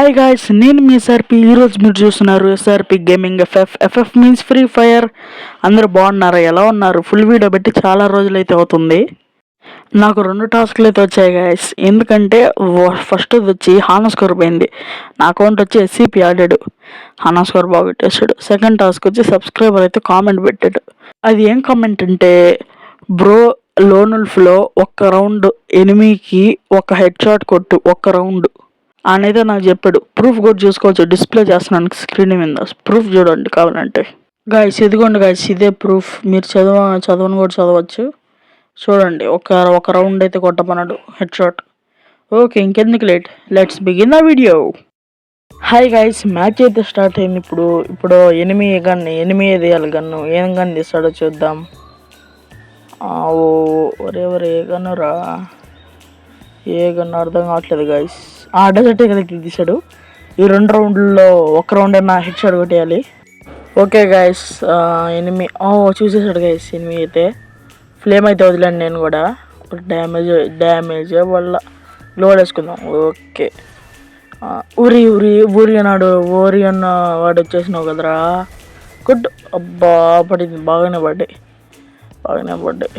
Hi guys, నేను మీ SRP. ఈరోజు మీరు చూస్తున్నారు SRP gaming FF means free fire. అందరూ బాగున్నారా? ఎలా ఉన్నారు? ఫుల్ వీడియో పెట్టి చాలా రోజులైతే అవుతుంది. నాకు 2 టాస్క్లు అయితే వచ్చాయి గాయస్. ఎందుకంటే ఫస్ట్ వచ్చి హానా స్కోర్ పోయింది. నా అకౌంట్ వచ్చి ఎస్సీపీ ఆడాడు, హానా స్కోర్ బాగా పెట్టేశాడు. సెకండ్ టాస్క్ వచ్చి సబ్స్క్రైబర్ అయితే కామెంట్ పెట్టాడు. అది ఏం కామెంట్ అంటే, బ్రో లోనుల్ఫ్లో ఒక్క రౌండ్ ఎనిమికి ఒక హెడ్ షాట్ కొట్టు ఒక్క రౌండ్ అనేది నాకు చెప్పాడు. ప్రూఫ్ కూడా చూసుకోవచ్చు, డిస్ప్లే చేస్తున్నాను స్క్రీన్ మీద. ప్రూఫ్ చూడండి కావాలంటే. గాయస్ ఇదిగోండి గాయస్, ఇదే ప్రూఫ్. మీరు చదవని కూడా చదవచ్చు. చూడండి, ఒక రౌండ్ అయితే కొట్టమన్నాడు హెడ్ షాట్. ఓకే, ఇంకెందుకు late, let's begin the video. Hi guys, match అయితే స్టార్ట్ అయింది. ఇప్పుడు ఎనిమిది వేయాలి గన్ను. ఏం గన్ తీస్తాడో చూద్దాం. ఒరే ఏ గన్ను రా, ఏ గన్ను అర్థం కావట్లేదు గాయస్. డెజర్టే కదా తీసాడు. ఈ 2 రౌండ్లలో ఒక రౌండ్ అయినా హెడ్ షాట్ కొట్టేయాలి. ఓకే గాయస్, ఎనిమిది చూసేసాడు గాయస్. ఎనిమిది అయితే ఫ్లేమ్ అయితే వదిలేండి. నేను కూడా డ్యామేజ్ వల్ల గ్లోడ్ వేసుకుందాం. ఓకే, ఊరి అన్నాడు. ఊరి అన్న వాడు వచ్చేసినావు కదరా. గుడ్. అబ్బా పడింది, బాగానే పడ్డాయి.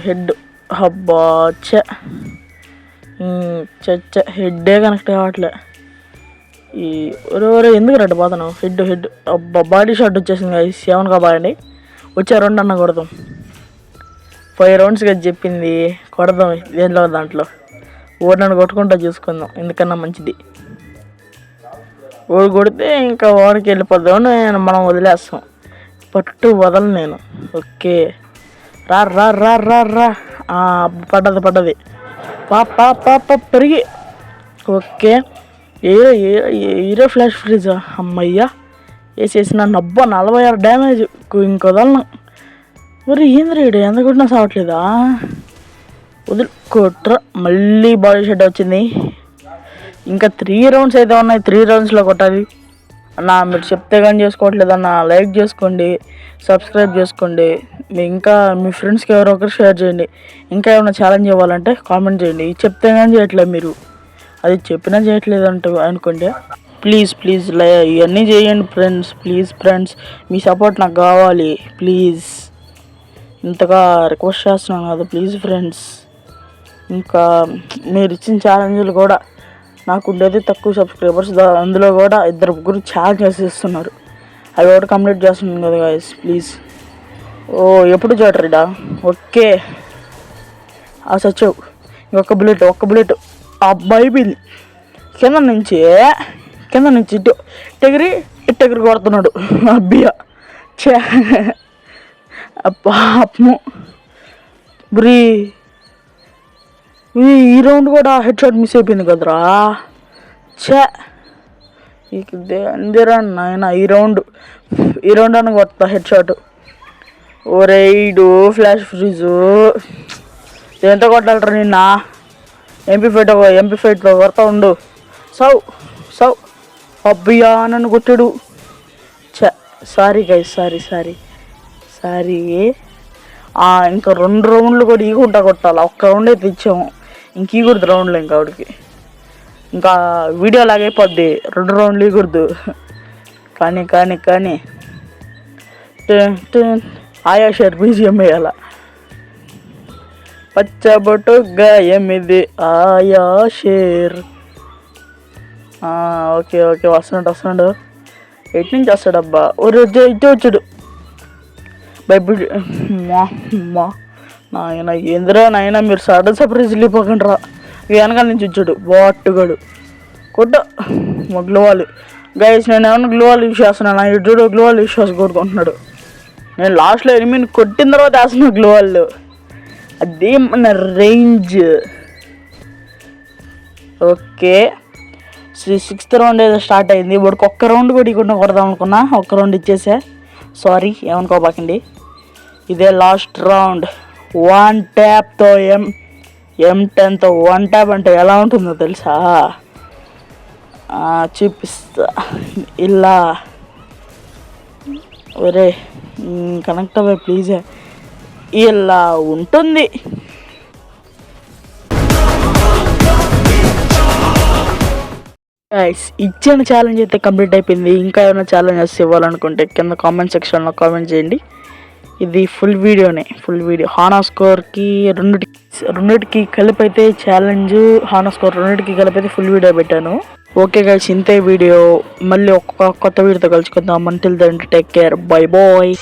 హెడ్ అబ్బా హెడ్డే కనెక్ట్ కావట్లే. ఈ ఒరే ఎందుకు రెడ్డి పోతాను. హెడ్ అబ్బా బాడీ షాట్ వచ్చేసింది గాయస్. 7 కాబడండి. వచ్చే 2 అన్న కొడదాం. 5 rounds కదా చెప్పింది, కొడదాం దాంట్లో. ఓడినన్ను కొట్టుకుంటా చూసుకుందాం, ఎందుకన్నా మంచిది. ఓడి కొడితే ఇంకా వాడికి వెళ్ళిపోద్దాం, మనం వదిలేస్తాం. పట్టు వదలను నేను. ఓకే, రా రా రా రా రా. పడ్డది పాప పెరిగి. ఓకే, ఏరే ఫ్లాష్ ఫ్రీజా. అమ్మయ్యా వేసేసిన. నబ్బా 46 డ్యామేజ్. ఇంకొదలను. మరి ఏంది రేడు ఎంత కొట్టినా సావట్లేదా? వదిలికొట్రా. మళ్ళీ బాడీ షాట్ వచ్చింది. ఇంకా 3 rounds అయితే ఉన్నాయి. 3 roundsలో కొట్టాలి అన్న. మీరు చెప్తే కానీ చేసుకోవట్లేదు అన్న. లైక్ చేసుకోండి, సబ్స్క్రైబ్ చేసుకోండి. ఇంకా మీ ఫ్రెండ్స్కి ఎవరో ఒకరు షేర్ చేయండి. ఇంకా ఏమైనా ఛాలెంజ్ ఇవ్వాలంటే కామెంట్ చేయండి. చెప్తే కానీ చేయట్లేదు మీరు, అది చెప్పినా చేయట్లేదు అనుకోండి. ప్లీజ్ ఇవన్నీ చేయండి friends. Please friends, me support నాకు కావాలి. ప్లీజ్, ఇంతగా రిక్వెస్ట్ చేస్తున్నాను కదా. ప్లీజ్ ఫ్రెండ్స్, ఇంకా మీరు ఇచ్చిన ఛాలెంజ్లు కూడా, నాకు ఉండేది తక్కువ సబ్స్క్రైబర్స్, అందులో కూడా 2-3 ఛాలెంజ్ చేసేస్తున్నారు. అవి ఒకటి కంప్లీట్ చేస్తున్నాను కదా గాయస్. ప్లీజ్. ఎప్పుడు చూడరీడా. ఓకే, సచ్చావు. ఒక్క బుల్లెట్ అబ్బాయి బిల్. కింద నుంచి ఇటు ఎగిరి కొడుతున్నాడు. అబ్బియా పాపము. బ్రీ ఈ రౌండ్ కూడా హెడ్ షాట్ మిస్ అయిపోయింది కదరా. ఇందిరా నాయన. ఈ రౌండ్ అని కొడతా హెడ్ షాట్. ఓరేడు ఫ్లాష్ ఫ్రీజు. ఎంత కొట్టాలరా నిన్న. MP5 కొడతా ఉండు. సౌ అబ్బియా నన్ను కొట్టాడు. Sorry guys, sorry. ఇంకా 2 rounds కూడా ఈగుంటా కొట్టాలి. ఒక్క రౌండ్ అయితే ఇచ్చాము, ఇంక ఈగురుదు రౌండ్లో. ఇంకా ఆవిడకి ఇంకా వీడియో లాగైపోద్ది. 2 rounds ఈగురుదు. కానీ ఆయా షేర్ బీజిఎం వేయాల. పచ్చబొట్టు గాయమిది ఆయా షేర్. ఓకే వస్తున్నాడు. ఎటు నుంచి వస్తాడబ్బా. ఇటు వచ్చాడు. బైబిల్ నాయన. ఏందిరా నాయన, మీరు సడన్ సర్ప్రైజ్ వెళ్ళిపోకండి రా. వెనకాల నుంచి వచ్చాడు బాట్టుగాడు. Gloo wall guys. నేను ఏమన్నా గ్లోవాల్ యూస్ చేస్తున్నాను. ఇటు గ్లోవాల్ యూస్ చేసి కొట్టుకుంటున్నాడు. నేను లాస్ట్లో ఎనిమిది కొట్టిన తర్వాత వేస్తున్నా గ్లోవాల్. అదే మన రేంజ్. ఓకే, 6th round ఏదో స్టార్ట్ అయింది. ఇప్పుడు ఒక్క రౌండ్ కూడా ఇకుండా కొడదాం అనుకున్నా. ఒక్క రౌండ్ ఇచ్చేసా. సారీ, ఏమనుకోబాకండి. ఇదే లాస్ట్ రౌండ్. 1 ట్యాప్తో M10తో 1 ట్యాప్ అంటే ఎలా ఉంటుందో తెలుసా? చూపిస్తా. ఇలా ఒరే కనెక్ట్ అవ్వే ప్లీజ్. ఇలా ఉంటుంది. గైస్ ఇచ్చిన ఛాలెంజ్ అయితే కంప్లీట్ అయిపోయింది. ఇంకా ఏమైనా ఛాలెంజెస్ ఇవ్వాలనుకుంటే కింద కామెంట్ సెక్షన్లో కామెంట్ చేయండి. ఇది ఫుల్ వీడియో హానా స్కోర్కి రెండిటికి కలిపి అయితే ఛాలెంజ్, హానా స్కోర్ రెండిటికి కలిపి అయితే ఫుల్ వీడియో పెట్టాను. ఓకే గైస్, ఇంతే వీడియో. మళ్ళీ ఒక్క కొత్త వీడియోతో కలుసుకుందాం. Until then take care, bye bye.